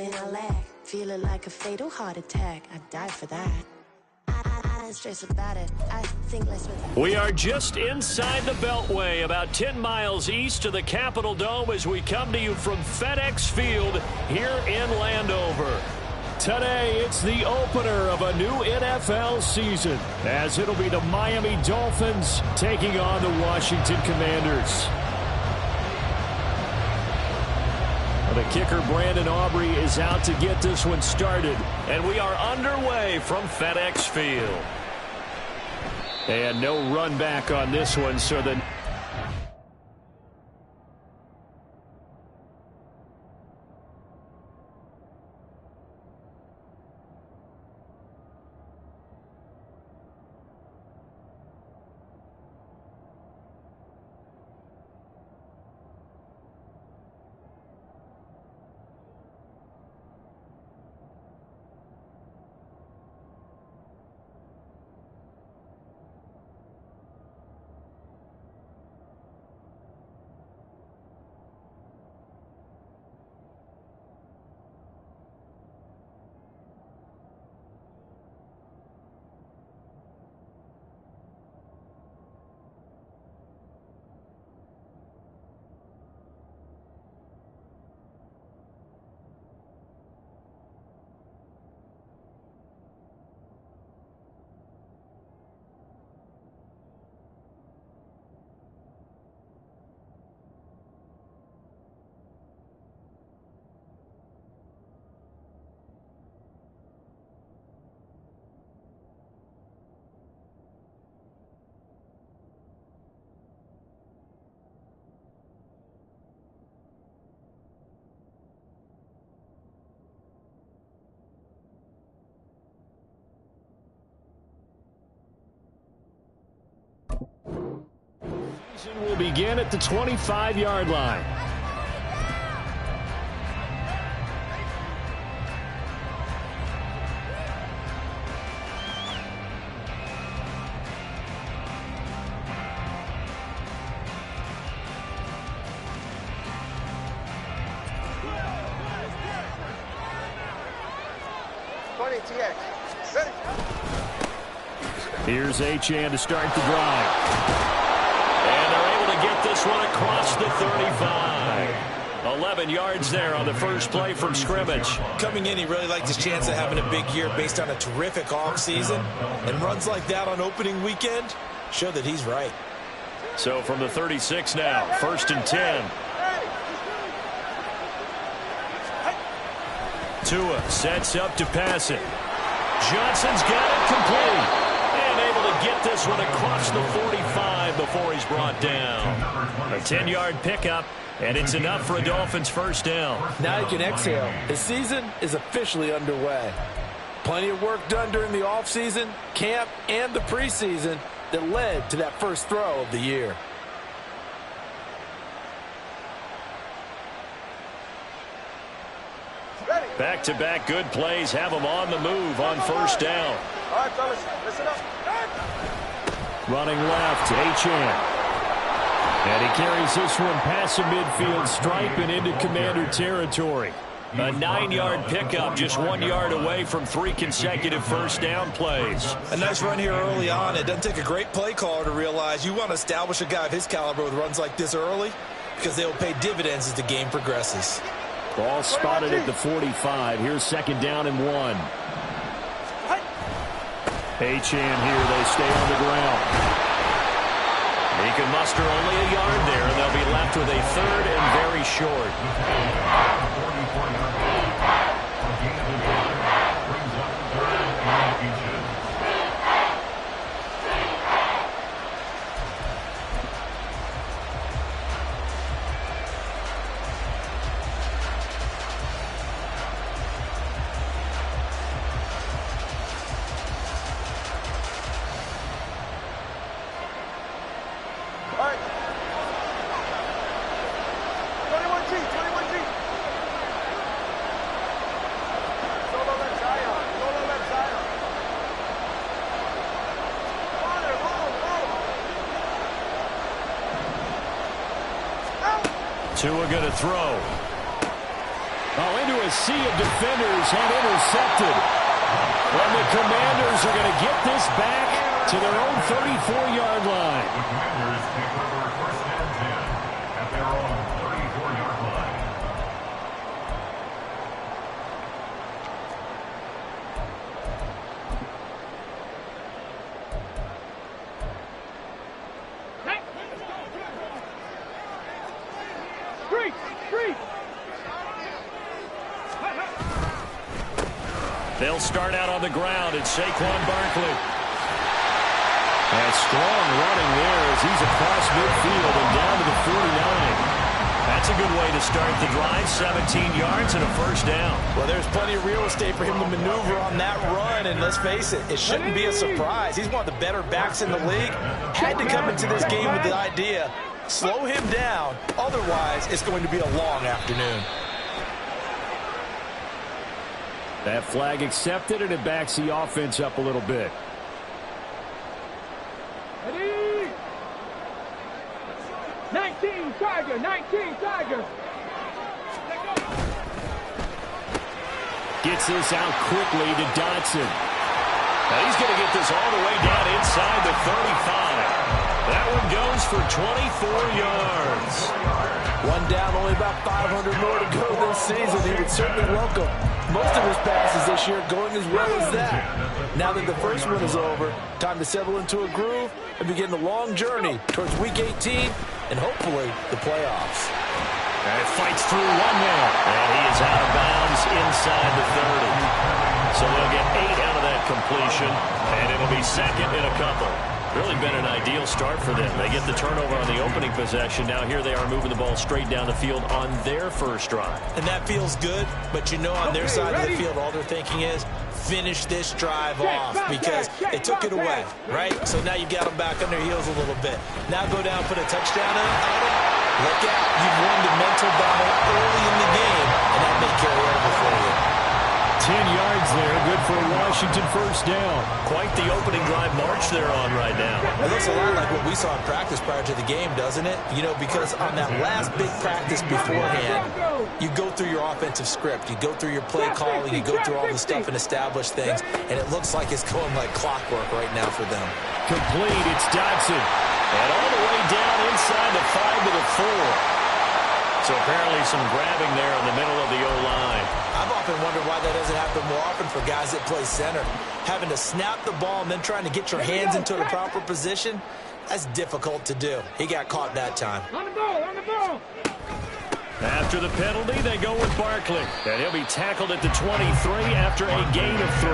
something I lack. Feeling like a fatal heart attack. I'd die for that. I don't stress about it. I think less with it. We are just inside the Beltway, about 10 miles east of the Capitol Dome as we come to you from FedEx Field here in Landover. Today, it's the opener of a new NFL season, as it'll be the Miami Dolphins taking on the Washington Commanders. The kicker, Brandon Aubrey, is out to get this one started, and we are underway from FedEx Field. And no run back on this one, so the season will begin at the 25-yard line. Here's Achane to start the drive. And they're able to get this one across the 35. 11 yards there on the first play from scrimmage. Coming in, he really liked his chance of having a big year based on a terrific offseason. And runs like that on opening weekend show that he's right. So from the 36 now, 1st and 10. Tua sets up to pass it. Johnson's got it complete. And able to get this one across the 45 before he's brought down. A 10-yard pickup, and it's enough for a Dolphins first down. Now he can exhale. His season is officially underway. Plenty of work done during the offseason, camp, and the preseason that led to that first throw of the year. Back-to-back good plays have him on the move on first down. All right, fellas, listen up. Running left, Achane. And he carries this one past the midfield stripe and into Commander territory. A 9-yard pickup, just 1 yard away from 3 consecutive first down plays. A nice run here early on. It doesn't take a great play caller to realize you want to establish a guy of his caliber with runs like this early because they will pay dividends as the game progresses. Ball spotted at the 45. Here's 2nd down and 1. Achane here. They stay on the ground. He can muster only a yard there, and they'll be left with a 3rd and very short. Tua going to throw. Oh, into a a sea of defenders and intercepted. And the Commanders are going to get this back to their own 34-yard line. The Commanders take over 1st and 10 at their own 34-yard line. They'll start out on the ground. It's Saquon Barkley. And strong running there as he's across midfield and down to the 49. That's a good way to start the drive. 17 yards and a first down. Well, there's plenty of real estate for him to maneuver on that run, and let's face it, it shouldn't be a surprise. He's one of the better backs in the league. Had to come into this game with the idea, slow him down, otherwise it's going to be a long afternoon. That flag accepted, and it backs the offense up a little bit. Ready? 19 Tiger, 19 Tiger. Gets this out quickly to Dotson. Now he's going to get this all the way down inside the 35. That one goes for 24 yards. One down, only about 500 more to go this season. He would certainly welcome most of his passes this year going as well as that. Now that the first one is over, time to settle into a groove and begin the long journey towards Week 18 and hopefully the playoffs. And it fights through one man. And he is out of bounds inside the 30. So they'll get 8 out of that completion, and it'll be second in a couple. Really been an ideal start for them. They get the turnover on the opening possession. Now here they are moving the ball straight down the field on their first drive. And that feels good, but you know on their side of the field, all they're thinking is finish this drive off because they took it away, right? So now you got them back on their heels a little bit. Now go down, put a touchdown on them. Look out. You've won the mental battle early in the game, and that may carry over for you. 10 yards there, good for a Washington first down. Quite the opening drive march they're on right now. It looks a lot like what we saw in practice prior to the game, doesn't it? You know, because on that last big practice beforehand, you go through your offensive script, you go through your play calling, you go through all the stuff and establish things, and it looks like it's going like clockwork right now for them. Complete, it's Dotson. And all the way down inside the 5 to the 4. So apparently some grabbing there in the middle of the O-line. I've often wondered why that doesn't happen more often for guys that play center. Having to snap the ball and then trying to get your hands into the proper position, that's difficult to do. He got caught that time. On the ball, on the ball. After the penalty, they go with Barkley. And he'll be tackled at the 23 after a gain of 3.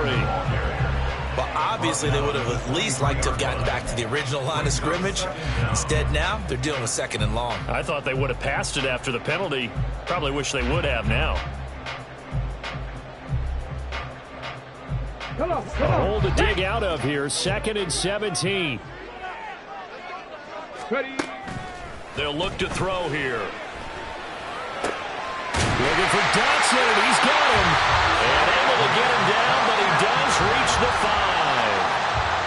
Well, obviously they would have at least liked to have gotten back to the original line of scrimmage. Instead now, they're dealing with 2nd and long. I thought they would have passed it after the penalty. Probably wish they would have now. Come on, A hole to dig out of here. 2nd and 17. Ready? They'll look to throw here. Looking for Dotson, and he's got him. And able to get him down, but he does reach the 5.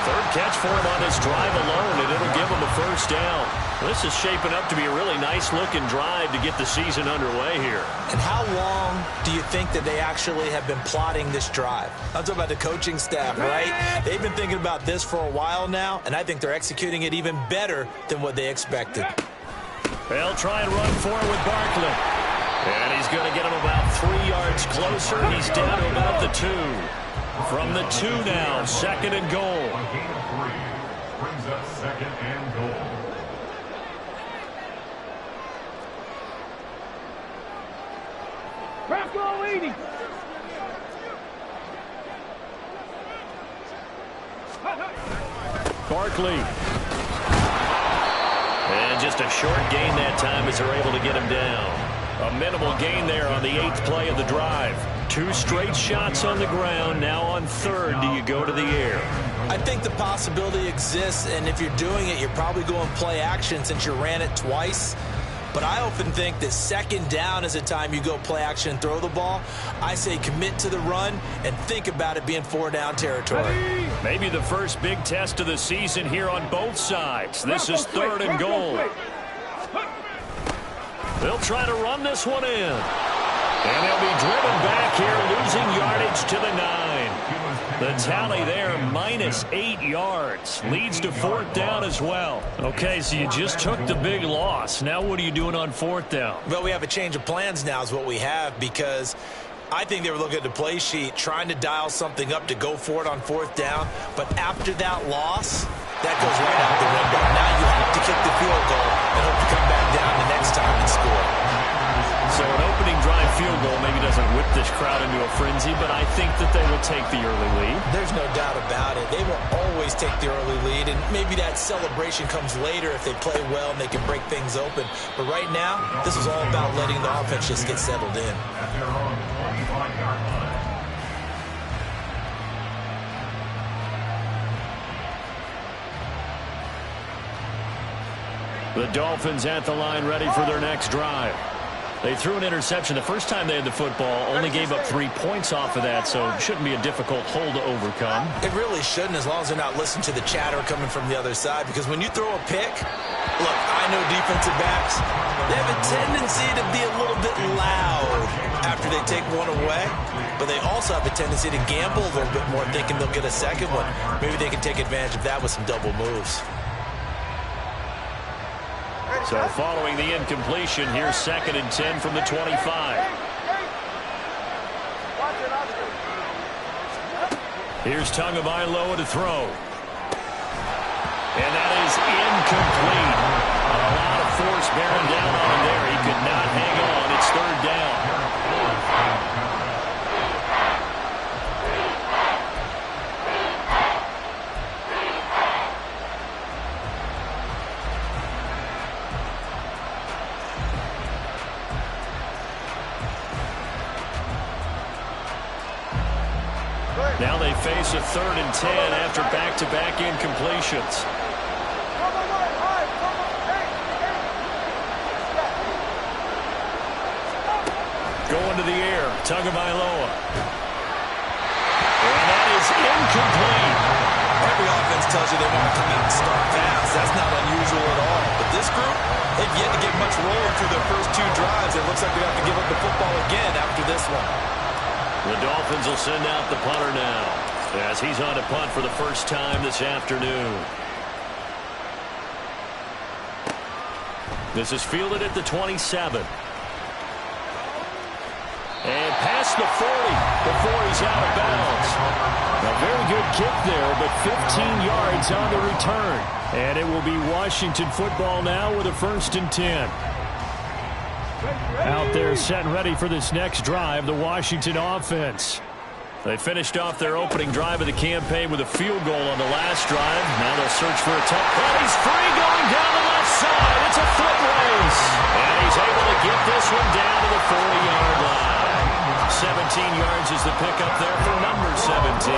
Third catch for him on this drive alone, and it'll give him a first down. This is shaping up to be a really nice-looking drive to get the season underway here. And how long do you think that they actually have been plotting this drive? I'm talking about the coaching staff, right? They've been thinking about this for a while now, and I think they're executing it even better than what they expected. They'll try and run for it with Barkley. And he's going to get him about 3 yards closer. He's down to about the 2. From the 2 now, 2nd and goal. A gain of 3 brings up 2nd and goal. Bronco 80. Barkley. And just a short gain that time as they're able to get him down. A minimal gain there on the 8th play of the drive. 2 straight shots on the ground. Now on 3rd, do you go to the air? I think the possibility exists, and if you're doing it, you're probably going play action since you ran it twice. But I often think that 2nd down is a time you go play action and throw the ball. I say commit to the run and think about it being 4-down territory. Maybe the first big test of the season here on both sides. This is 3rd and goal. They'll try to run this one in. And they'll be driven back back here, losing yardage to the 9. The tally there, -8 yards. Leads to 4th down as well. Okay, so you just took the big loss. Now what are you doing on 4th down? Well, we have a change of plans now is what we have, because I think they were looking at the play sheet, trying to dial something up to go for it on 4th down. But after that loss, that goes right out the window. Now you have to kick the field goal and hope to come back down the next time and score. So an opening drive field goal maybe doesn't whip this crowd into a frenzy, but I think that they will take the early lead. There's no doubt about it. They will always take the early lead, and maybe that celebration comes later if they play well and they can break things open. But right now, this is all about letting the offense just get settled in. At their own 25-yard line. The Dolphins at the line ready for their next drive. They threw an interception the first time they had the football, only gave up 3 points off of that, so it shouldn't be a difficult hole to overcome. It really shouldn't, as long as they're not listening to the chatter coming from the other side, because when you throw a pick, look, I know defensive backs, they have a tendency to be a little bit loud after they take one away, but they also have a tendency to gamble a little bit more, thinking they'll get a second one. Maybe they can take advantage of that with some double moves. So following the incompletion, here's 2nd and 10 from the 25. Here's Tagovailoa to throw. And that is incomplete. A lot of force bearing down on him there. He could not hang on. It's 3rd down. Now they face a 3rd and 10 after back-to-back incompletions. Going to the air, Tagovailoa. And that is incomplete. Every offense tells you they want to come out and start fast. That's not unusual at all. But this group, they've yet to get much rolling through their first 2 drives. It looks like they have to give up the football again after this one. The Dolphins will send out the punter now, as he's on to punt for the first time this afternoon. This is fielded at the 27. And past the 40 before he's out of bounds. A very good kick there, but 15 yards on the return. And it will be Washington football now with a 1st and 10. Out there set and ready for this next drive, the Washington offense. They finished off their opening drive of the campaign with a field goal on the last drive. Now they'll search for a touchdown. And he's free going down the left side. It's a foot race. And he's able to get this one down to the 40-yard line. 17 yards is the pickup there for number 17.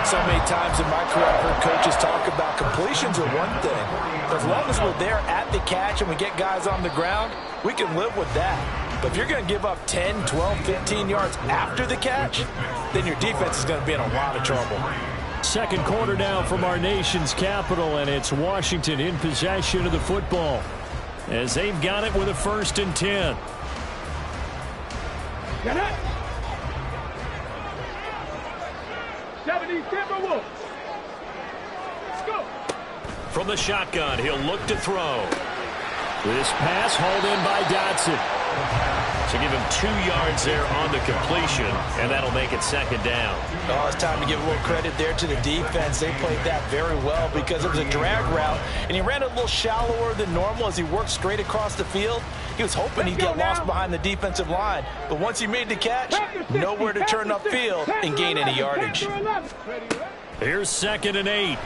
So many times in my career I've heard coaches talk about completions are one thing. As long as we're there at the catch and we get guys on the ground, we can live with that. But if you're going to give up 10, 12, 15 yards after the catch, then your defense is going to be in a lot of trouble. 2nd quarter now from our nation's capital, and it's Washington in possession of the football as they've got it with a 1st and 10. Get it. 70 Timberwolves. Let's go. From the shotgun, he'll look to throw. This pass hauled in by Dotson. So give him 2 yards there on the completion, and that'll make it 2nd down. Oh, it's time to give a little credit there to the defense. They played that very well because it was a drag route, and he ran a little shallower than normal as he worked straight across the field. He was hoping he'd get lost behind the defensive line, but once he made the catch, nowhere to turn upfield and gain any yardage. Here's 2nd and 8.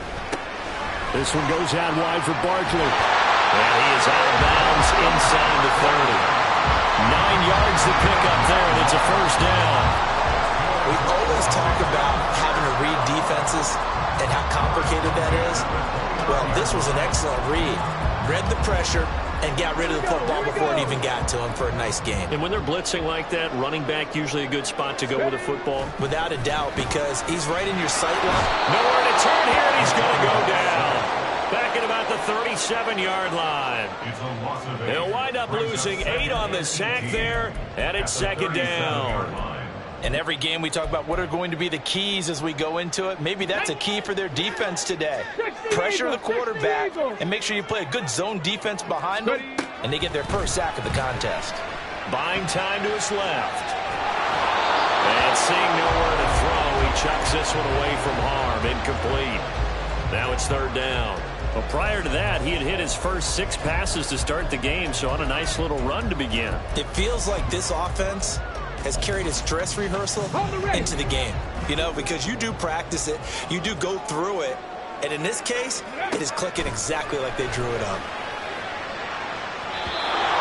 This one goes out wide for Barkley. And he is out of bounds inside the 30. 9 yards to pick up there, and it's a 1st down. We always talk about having to read defenses and how complicated that is. Well, this was an excellent read. Read the pressure and got rid of the football before it even got to him for a nice game. And when they're blitzing like that, running back usually a good spot to go with a football? Without a doubt, because he's right in your sight line. Nowhere to turn here, and he's going to go down. Back at about the 37-yard line. They'll wind up losing 8 on the sack there, and it's 2nd down. And every game we talk about what are going to be the keys as we go into it. Maybe that's a key for their defense today. Pressure the quarterback and make sure you play a good zone defense behind them, and they get their first sack of the contest. Buying time to his left. And seeing nowhere to throw, he chucks this one away from harm. Incomplete. Now it's third down. Well, prior to that, he had hit his first 6 passes to start the game, so on a nice little run to begin. It feels like this offense has carried its dress rehearsal into the game, you know, because you do practice it, you do go through it, and in this case, it is clicking exactly like they drew it up.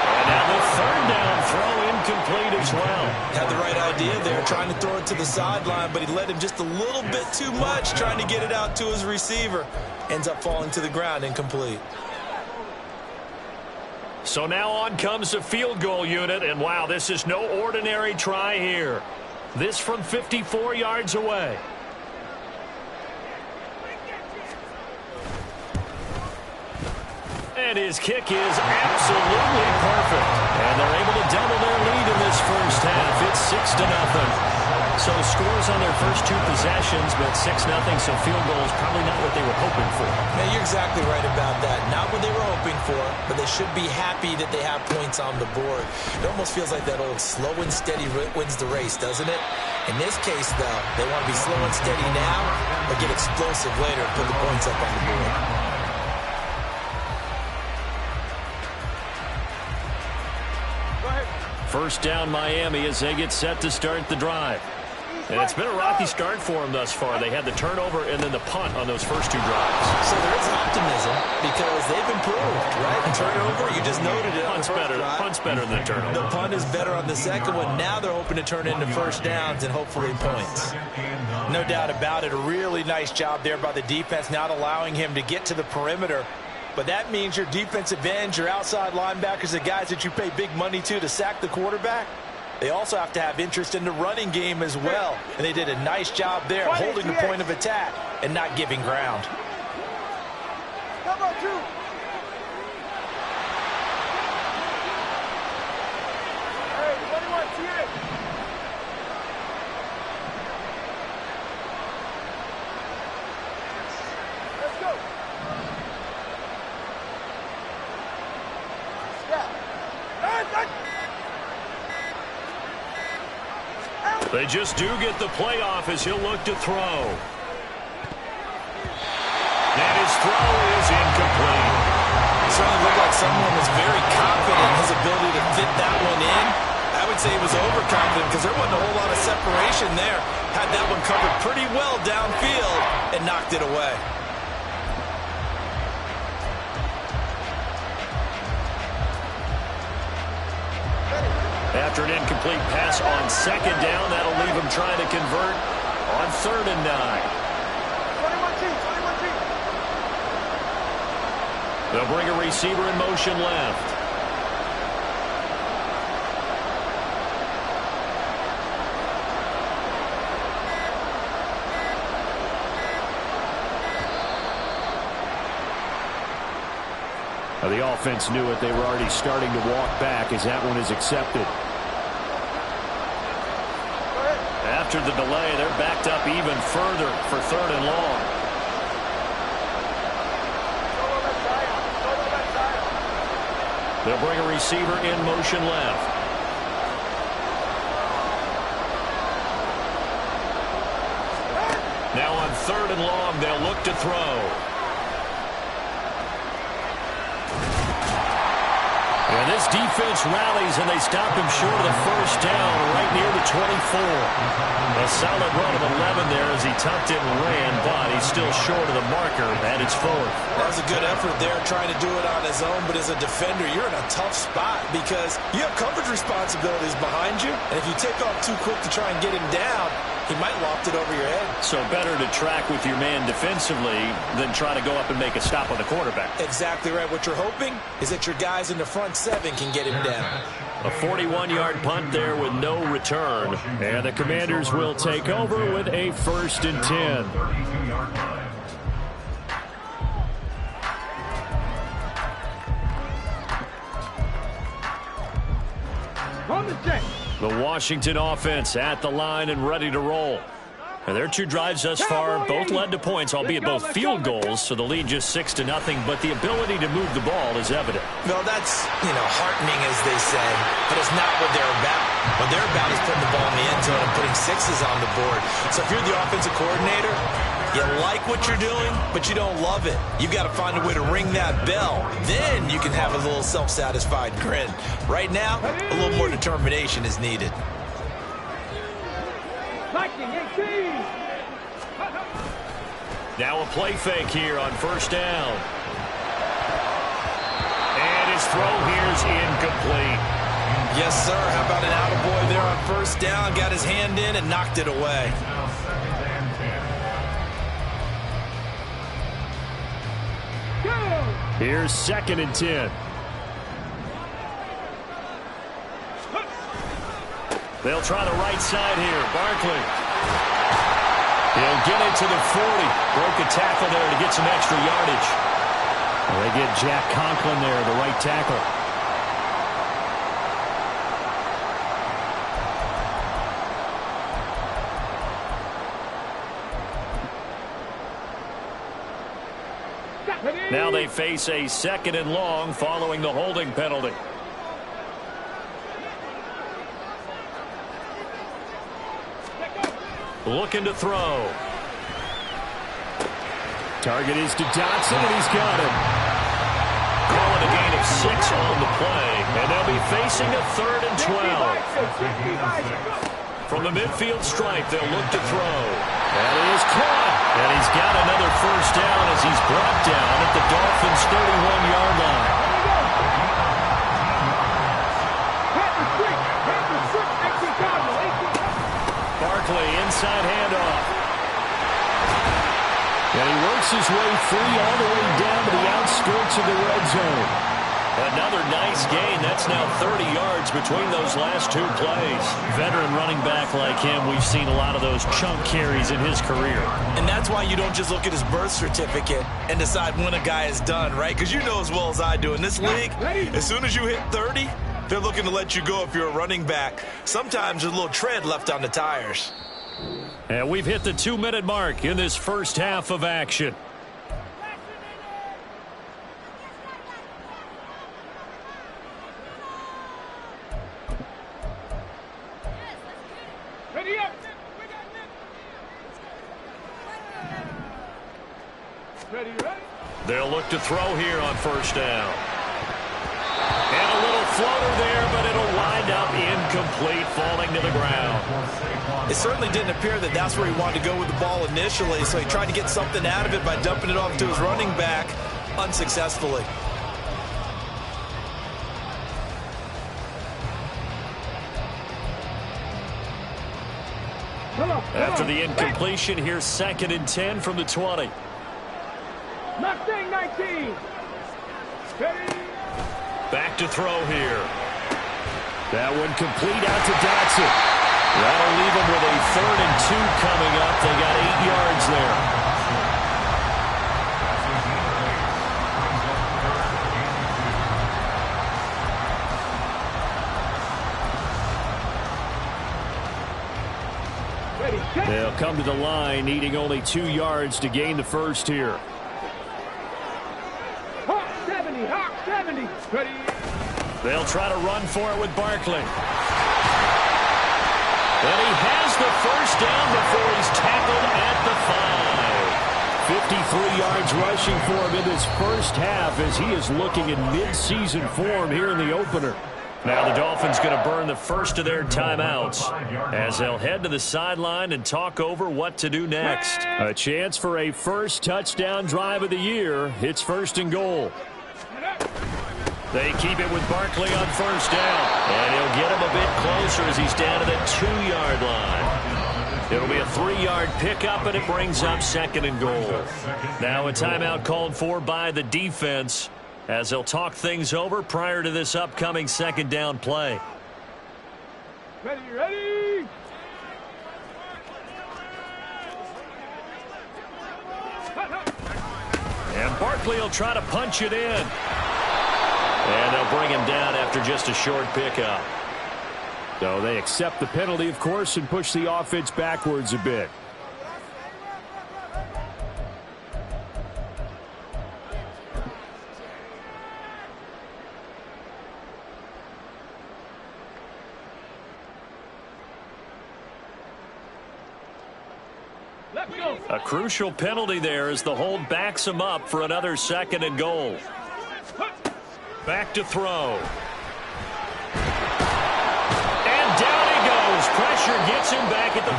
And now the third down throw incomplete as well. Had the right idea there, trying to throw it to the sideline, but he led him just a little bit too much, trying to get it out to his receiver. Ends up falling to the ground, incomplete. So now on comes the field goal unit, and wow, this is no ordinary try here. This from 54 yards away. And his kick is absolutely perfect. And they're able to double their lead in this first half. It's 6-0. So scores on their first 2 possessions, but 6-0, so field goal is probably not what they were hoping for. Man, you're exactly right about that. Not what they were hoping for, but they should be happy that they have points on the board. It almost feels like that old slow and steady wins the race, doesn't it? In this case, though, they want to be slow and steady now, but get explosive later and put the points up on the board. First down Miami as they get set to start the drive. And it's been a rocky start for them thus far. They had the turnover and then the punt on those first 2 drives. So there is optimism because they've improved, right? The turnover, you just noted it. Punt's better than the turnover. The punt is better on the second one. Now they're hoping to turn it into first downs and hopefully points. No doubt about it. A really nice job there by the defense, not allowing him to get to the perimeter. But that means your defensive ends, your outside linebackers, the guys that you pay big money to sack the quarterback, they also have to have interest in the running game as well. And they did a nice job there holding the point of attack and not giving ground. Cover 2. Hey, 21, TA. Let's go. They just do get the playoff as he'll look to throw. And his throw is incomplete. It certainly looked like someone was very confident in his ability to fit that one in. I would say he was overconfident because there wasn't a whole lot of separation there. Had that one covered pretty well downfield and knocked it away. After an incomplete pass on second down, that'll leave him trying to convert on 3rd and 9. 21-2. They'll bring a receiver in motion left. Now the offense knew it. They were already starting to walk back as that one is accepted. After the delay, they're backed up even further for 3rd and long. They'll bring a receiver in motion left. Now on 3rd and long, they'll look to throw. And this defense rallies, and they stop him short of the first down right near the 24. A solid run of 11 there as he tucked it and ran, but he's still short of the marker, and it's 4th. That was a good effort there, trying to do it on his own, but as a defender, you're in a tough spot because you have coverage responsibilities behind you, and if you take off too quick to try and get him down, he might loft it over your head. So better to track with your man defensively than try to go up and make a stop on the quarterback. Exactly right. What you're hoping is that your guys in the front 7 can get him down. A 41-yard punt there with no return. And the Commanders will take over with a 1st and 10. 32-yard line. On the check. The Washington offense at the line and ready to roll. And their two drives thus far both led to points, albeit both field goals, so the lead just 6-0, but the ability to move the ball is evident. Well, that's, heartening, as they say, but it's not what they're about. What they're about is putting the ball in the end zone and putting sixes on the board. So if you're the offensive coordinator, you like what you're doing, but you don't love it. You've got to find a way to ring that bell. Then you can have a little self-satisfied grin. Right now, a little more determination is needed. Now a play fake here on first down. And his throw here's incomplete. Yes, sir. How about an attaboy there on first down? Got his hand in and knocked it away. Here's 2nd and 10. They'll try the right side here. Barkley. He'll get it to the 40. Broke a tackle there to get some extra yardage. Well, they get Jack Conklin there, the right tackle. Now they face a 2nd and long following the holding penalty. Looking to throw. Target is to Dotson, and he's got him. Calling a gain of 6 on the play, and they'll be facing a 3rd and 12. From the midfield stripe, they'll look to throw. That is caught, and he's got another first down as he's brought down at the Dolphins' 31-yard line. Barkley, inside handoff. And he works his way free all the way down to the outskirts of the red zone. Another nice gain. That's now 30 yards between those last two plays. Veteran running back like him, we've seen a lot of those chunk carries in his career. And that's why you don't just look at his birth certificate and decide when a guy is done, right? Because you know as well as I do, in this league, as soon as you hit 30, they're looking to let you go if you're a running back. Sometimes there's a little tread left on the tires. And we've hit the 2-minute mark in this first half of action. Ready up. Ready, ready. They'll look to throw here on first down. And a little floater there, but it'll wind up incomplete, falling to the ground. It certainly didn't appear that that's where he wanted to go with the ball initially, so he tried to get something out of it by dumping it off to his running back unsuccessfully. After the incompletion, here's 2nd and 10 from the 20. Mustang 19. Ready. Back to throw here. That one complete out to Dotson. That'll leave them with a 3rd and 2 coming up. They got 8 yards there. They'll come to the line, needing only 2 yards to gain the first here. Hawk 70, Hawk 70. Ready. They'll try to run for it with Barkley. And he has the first down before he's tackled at the 5. 53 yards rushing for him in this first half as he is looking in mid-season form here in the opener. Now the Dolphins going to burn the first of their timeouts as they'll head to the sideline and talk over what to do next. A chance for a first touchdown drive of the year. It's 1st and goal. They keep it with Barkley on first down. And he'll get him a bit closer as he's down to the 2-yard line. It'll be a 3-yard pickup, and it brings up 2nd and goal. Now a timeout called for by the defense as they'll talk things over prior to this upcoming 2nd down play. Ready, ready. And Barkley will try to punch it in. And they'll bring him down after just a short pickup. So they accept the penalty, of course, and push the offense backwards a bit. A crucial penalty there as the hold backs him up for another 2nd and goal. Back to throw. And down he goes. Pressure gets him back at the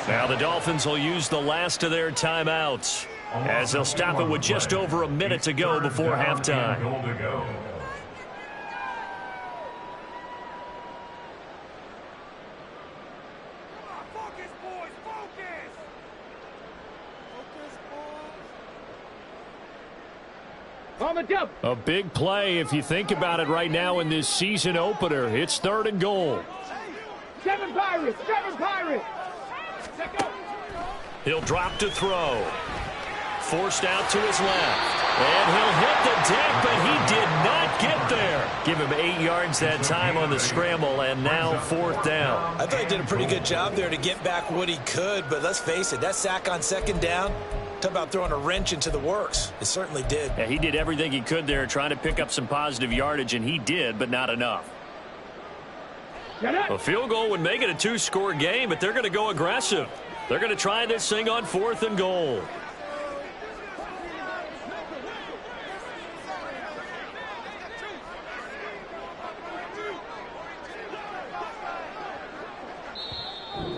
14. Now the Dolphins will use the last of their timeouts as they'll stop it with just over a minute to go before halftime. A big play if you think about it right now in this season opener. It's 3rd and goal. 7 Pirates! 7 Pirates! He'll drop to throw. Forced out to his left. And he'll hit the deck, but he did not get there. Give him 8 yards that time on the scramble, and now 4th down. I thought he did a pretty good job there to get back what he could, but let's face it, that sack on 2nd down, talk about throwing a wrench into the works. It certainly did. Yeah, he did everything he could there trying to pick up some positive yardage, and he did, but not enough. A field goal would make it a 2-score game, but they're going to go aggressive. They're going to try this thing on 4th and goal.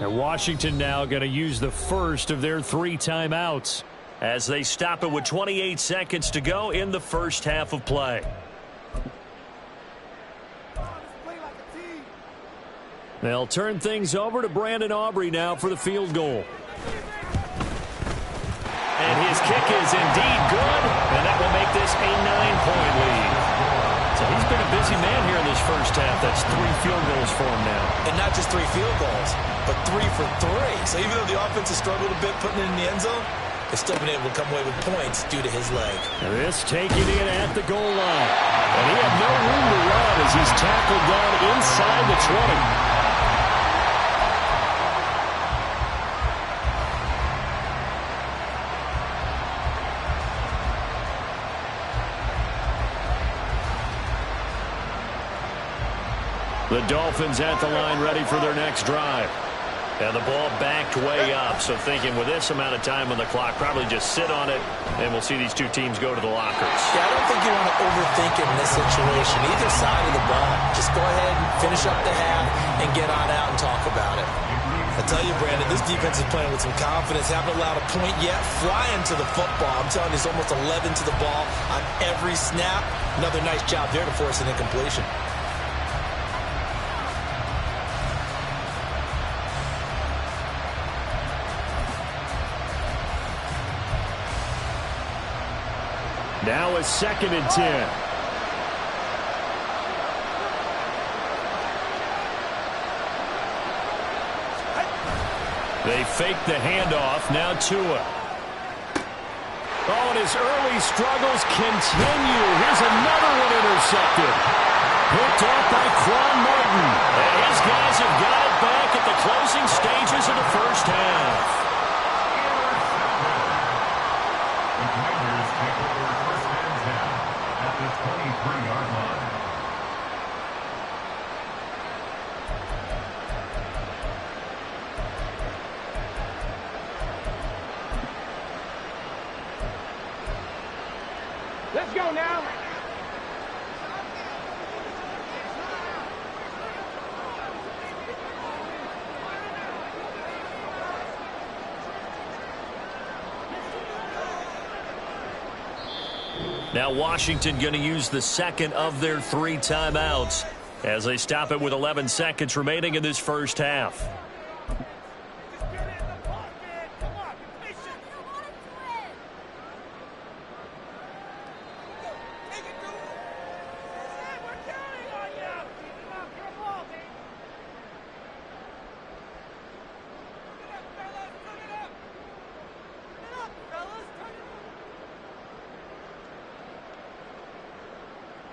And Washington now going to use the first of their 3 timeouts as they stop it with 28 seconds to go in the first half of play. They'll turn things over to Brandon Aubrey now for the field goal. And his kick is indeed good, and that will make this a 9-point lead. So he's been a busy man here in this first half. That's 3 field goals for him now. And not just 3 field goals, but 3 for 3. So even though the offense has struggled a bit putting it in the end zone, they've still been able to come away with points due to his leg. This taken in at the goal line. And he had no room to run as he's tackled down inside the 20. The Dolphins at the line ready for their next drive. And the ball backed way up, so thinking with this amount of time on the clock, probably just sit on it, and we'll see these 2 teams go to the lockers. Yeah, I don't think you want to overthink in this situation, either side of the ball. Just go ahead and finish up the half and get on out and talk about it. I tell you, Brandon, this defense is playing with some confidence. Haven't allowed a point yet. Flying to the football. I'm telling you, it's almost 11 to the ball on every snap. Another nice job there to force an incompletion. Now it's 2nd and 10. They fake the handoff. Now Tua. Oh, and his early struggles continue. Here's another one intercepted. Picked off by Quan Martin. And his guys have got it back at the closing stages of the first half. At the 23-yard line. Let's go now. Now Washington going to use the 2nd of their 3 timeouts as they stop it with 11 seconds remaining in this first half.